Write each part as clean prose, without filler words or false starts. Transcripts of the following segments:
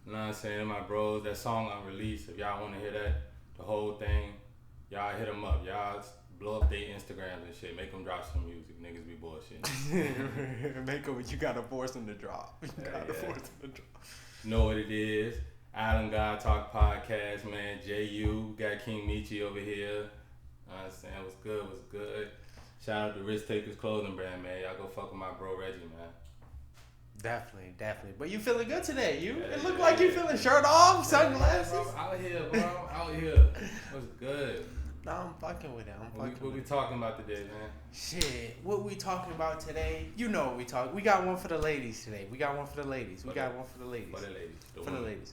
You know what I'm saying? My bros, that song unreleased. If y'all want to hear that, the whole thing, y'all hit them up. Y'all blow up their Instagrams and shit. Make them drop some music. Niggas be bullshitting. Make them, you gotta force them to drop. You gotta force them to drop. Know what it is. Island God Talk Podcast, man. JaayUu. Got Kingmeechyyy over here. I'm saying what's good, what's good. Shout out to Risk Takers Clothing Brand, man. Y'all go fuck with my bro Reggie, man. Definitely. But you feeling good today, you? It look like you feeling shirt off, sunglasses. Bro, out here, bro. Out here. What's good? No, I'm fucking with it. What we talking about today, man? Shit, what we talking about today? You know what we talk. We got one for the ladies today. We got one for the ladies. For the ladies.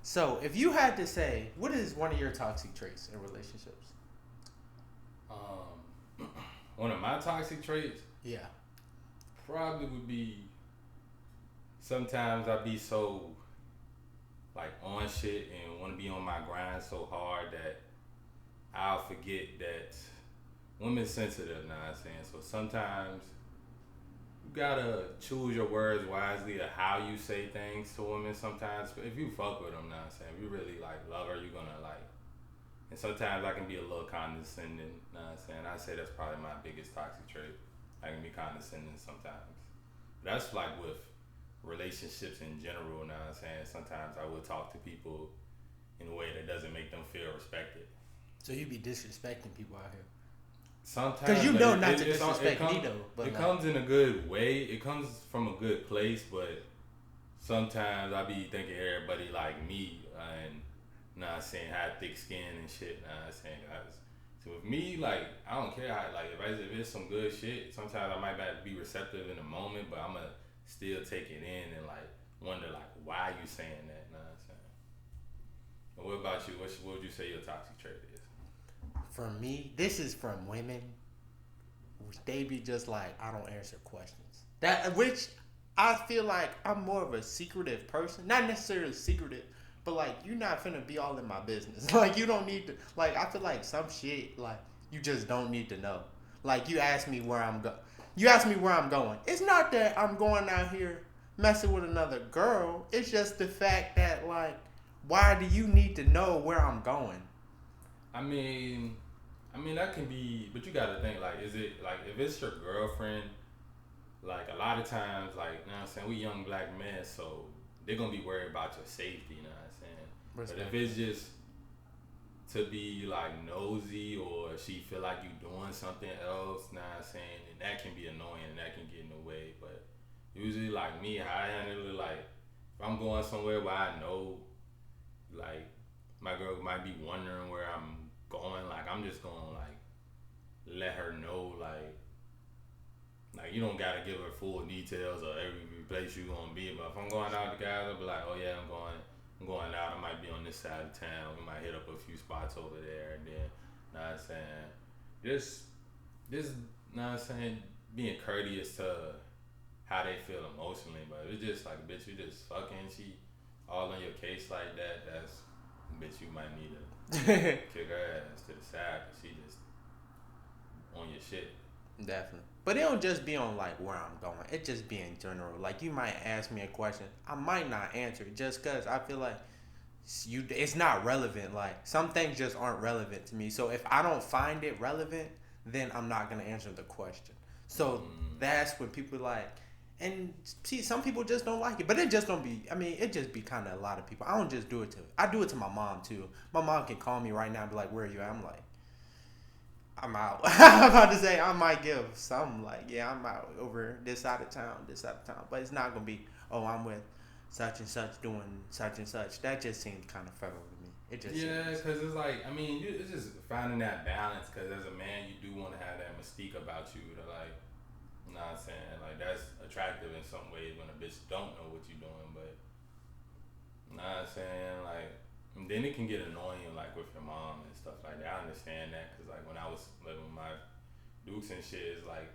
So, if you had to say, what is one of your toxic traits in relationships? One of my toxic traits? Yeah. Probably would be sometimes I be so like on shit and want to be on my grind so hard that I'll forget that women's sensitive, know what I'm saying? So sometimes you gotta choose your words wisely of how you say things to women sometimes. If you fuck with them, know what I'm saying? If you really like love her, you're gonna like, and sometimes I can be a little condescending, know what I'm saying? I say that's probably my biggest toxic trait. I can be condescending sometimes. That's like with relationships in general, know what I'm saying? Sometimes I will talk to people in a way that doesn't make them feel respected. So you be disrespecting people out here? Sometimes, because you know not to disrespect me though. But it comes in a good way. It comes from a good place, but sometimes I be thinking everybody like me and not saying have thick skin and shit. Not saying guys. So with me, like I don't care how like if it's some good shit. Sometimes I might not be receptive in the moment, but I'ma still take it in and like wonder like why you saying that. Know what I'm saying? And what about you? What would you say your toxic trait is? For me, this is from women. They be just like, I don't answer questions. Which I feel like I'm more of a secretive person. Not necessarily secretive, but like you're not finna be all in my business. Like you don't need to. Like I feel like some shit like you just don't need to know. Like you ask me where I'm going. You ask me where I'm going. It's not that I'm going out here messing with another girl. It's just the fact that like, why do you need to know where I'm going? I mean that can be, but you gotta think like, is it like if it's your girlfriend, like a lot of times, like you know what I'm saying, we young black men, so they're gonna be worried about your safety, you know what I'm saying. But if it's just to be like nosy or she feel like you doing something else, you know what I'm saying, and that can be annoying and that can get in the way. But usually like me, how I handle it, like if I'm going somewhere where I know like my girl might be wondering where I'm going, like I'm just gonna like let her know like you don't gotta give her full details of every place you gonna be. But if I'm going out with the guys, I'll be like, oh yeah, I'm going out. I might be on this side of town. We might hit up a few spots over there, and then, know what I'm saying, just know what I'm saying, being courteous to how they feel emotionally. But if it's just like, bitch, you just fucking, she all on your case like that, that's bitch, you might need to kick her ass to the side because she just on your shit. Definitely. But it don't just be on like where I'm going. It just be in general. Like you might ask me a question, I might not answer it just because I feel like it's not relevant. Like some things just aren't relevant to me. So if I don't find it relevant, then I'm not gonna answer the question. So that's when people like, and see, some people just don't like it. But it just don't be. I mean, it just be kind of a lot of people. I don't just do it to. I do it to my mom too. My mom can call me right now and be like, "Where are you at?" I'm like, I'm out. I'm about to say I might give some like, yeah, I'm out over this side of town, but it's not gonna be, oh, I'm with such and such doing such and such. That just seems kind of federal to me. It just because it's like, I mean, it's just finding that balance. Because as a man, you do want to have that mystique about you to like, you know what I'm saying, like that's attractive in some ways when a bitch don't know what you're doing, but you know what I'm saying, like. And then it can get annoying, like with your mom and stuff like that. I understand that because, like, when I was living with my dukes and shit, it's like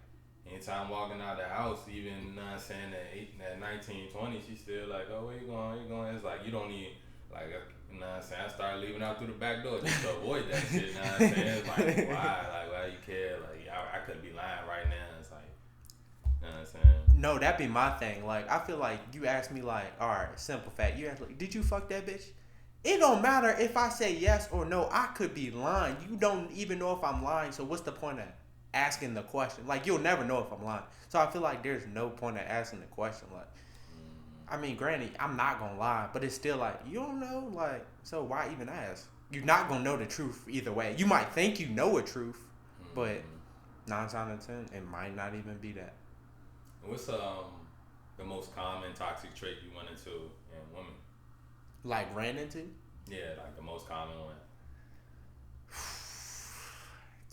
anytime walking out the house, even you know what I'm saying, at 19, 20, she's still like, "Oh, where you going? Where you going?" It's like you don't need, like, you know what I'm saying. I started leaving out through the back door just to avoid that shit. You know what I'm saying? It's like why? Like, why you care? Like, I could be lying right now. It's like You know what I'm saying? No, that be my thing. Like, I feel like you ask me, like, all right, simple fact. You ask, like, did you fuck that bitch? It don't matter if I say yes or no. I could be lying. You don't even know if I'm lying. So what's the point of asking the question? Like, you'll never know if I'm lying. So I feel like there's no point of asking the question. Like, I mean, granted, I'm not gonna lie, but it's still like you don't know. Like, so why even ask? You're not gonna know the truth either way. You might think you know a truth, but 9 times out of 10, it might not even be that. What's the most common toxic trait you run into in women? Like ran into? Yeah, like the most common one.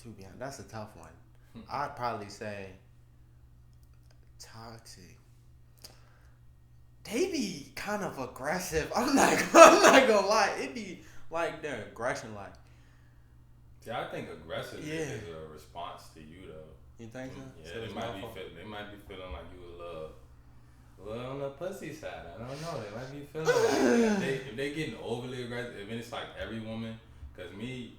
To be honest, that's a tough one. I'd probably say toxic. They be kind of aggressive. I'm not gonna lie. It be like their aggression, like. See, I think aggressive Yeah. is a response to you though. You think so? Yeah, So they it's might my be fault. they might be feeling like you a little on the pussy side. I don't know. They might be feeling like if they getting overly aggressive. If it's like every woman, cause me,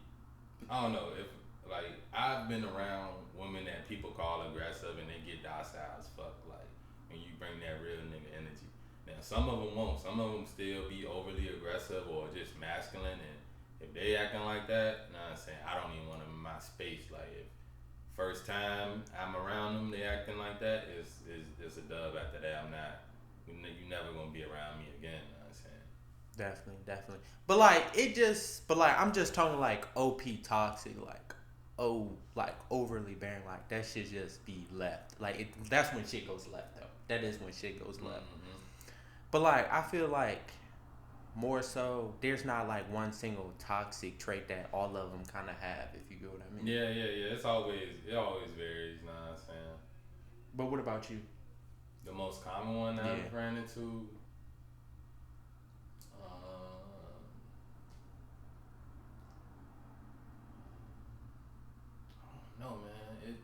I don't know if like I've been around women that people call aggressive and they get docile as fuck. Like when you bring that real nigga energy. Now some of them won't. Some of them still be overly aggressive or just masculine. And if they acting like that, nah, I'm saying I don't even want them in my space. Like if first time I'm around them, they acting like that, it's a dub after that. I'm not, you never gonna be around me again. You know what I'm saying? Definitely. But like I'm just talking like OP toxic, like like overly bearing, like that should just be left. Like that's when shit goes left though. That is when shit goes left. But like I feel like more so there's not like one single toxic trait that all of them kind of have, if you get what I mean. Yeah. It always varies. You know what I'm saying? But what about you? The most common one that Yeah. I've ran into, no man,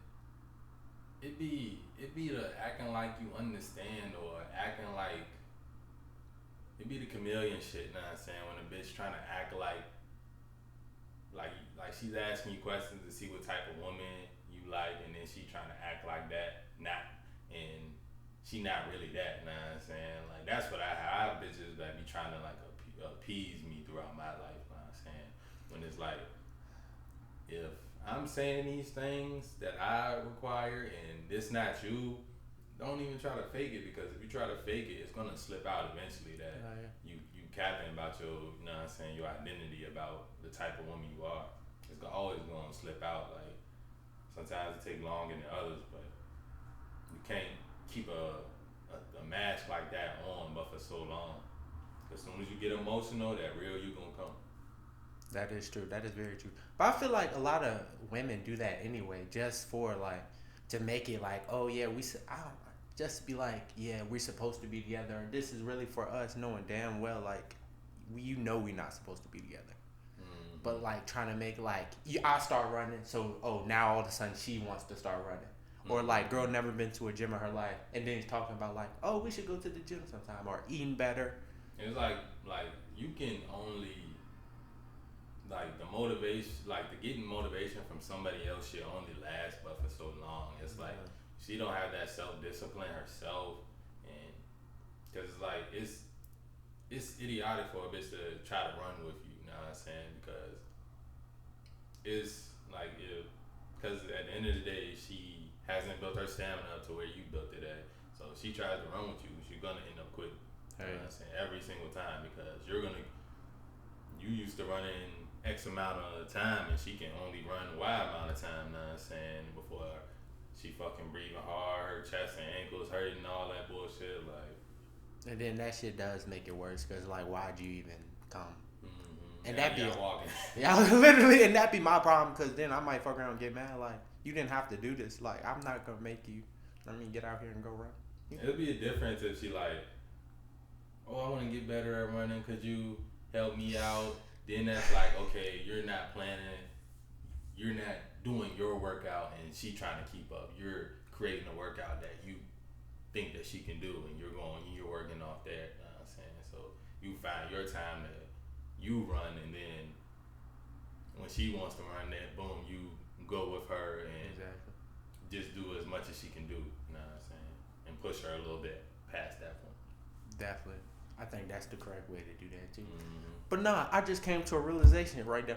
it be the acting like you understand or acting like it be the chameleon shit. You know what I'm saying? When a bitch trying to act like she's asking you questions to see what type of woman you like, and then she trying to act like that, and she not really that. You know what I'm saying? Like that's what I have bitches that be trying to like appease me throughout my life. You know what I'm saying? When it's like if I'm saying these things that I require and this not you, don't even try to fake it, because if you try to fake it, it's gonna slip out eventually that you capping about your, you know what I'm saying, your identity about the type of woman you are. It's always gonna slip out. Like sometimes it take longer than others, but you can't keep a mask like that on but for so long. As soon as you get emotional, that real you gonna come. That is true. That is very true. But I feel like a lot of women do that anyway, just for like to make it like, oh yeah, I don't, just to be like, yeah, we're supposed to be together. This is really for us, knowing damn well like we're not supposed to be together. But like trying to make like I start running, so now all of a sudden she wants to start running. Or like girl never been to a gym in her life, and then he's talking about like, oh, we should go to the gym sometime, or eating better. It's like you can only like the motivation, like the getting motivation from somebody else should only last but for so long. It's like she don't have that self discipline herself, and because it's like it's idiotic for a bitch to try to run with you. You know what I'm saying? Because it's like because at the end of the day she hasn't built her stamina up to where you built it at. So if she tries to run with you, she's gonna end up quitting. You know what I'm saying? Every single time, because you used to running X amount of time and she can only run Y amount of time, you know what I'm saying, before she fucking breathing hard, her chest and ankles hurting, all that bullshit, like. And then that shit does make it worse, because like, why'd you even come? And Yeah, that be walking. Yeah, literally, and that be my problem, because then I might fuck around and get mad like, you didn't have to do this. Like, I'm not gonna make you. Get out here and go run. It'll be a difference if she like, oh, I want to get better at running. Could you help me out? Then that's like, okay, you're not planning, you're not doing your workout, and she trying to keep up. You're creating a workout that you think that she can do, and you're working off that. You know what I'm saying? So you find your time to you run, and then when she wants to run that, boom, you go with her and just do as much as she can do. You know what I'm saying? push her a little bit past that point. Definitely. I think that's the correct way to do that too. Mm-hmm. But nah, I just came to a realization right now.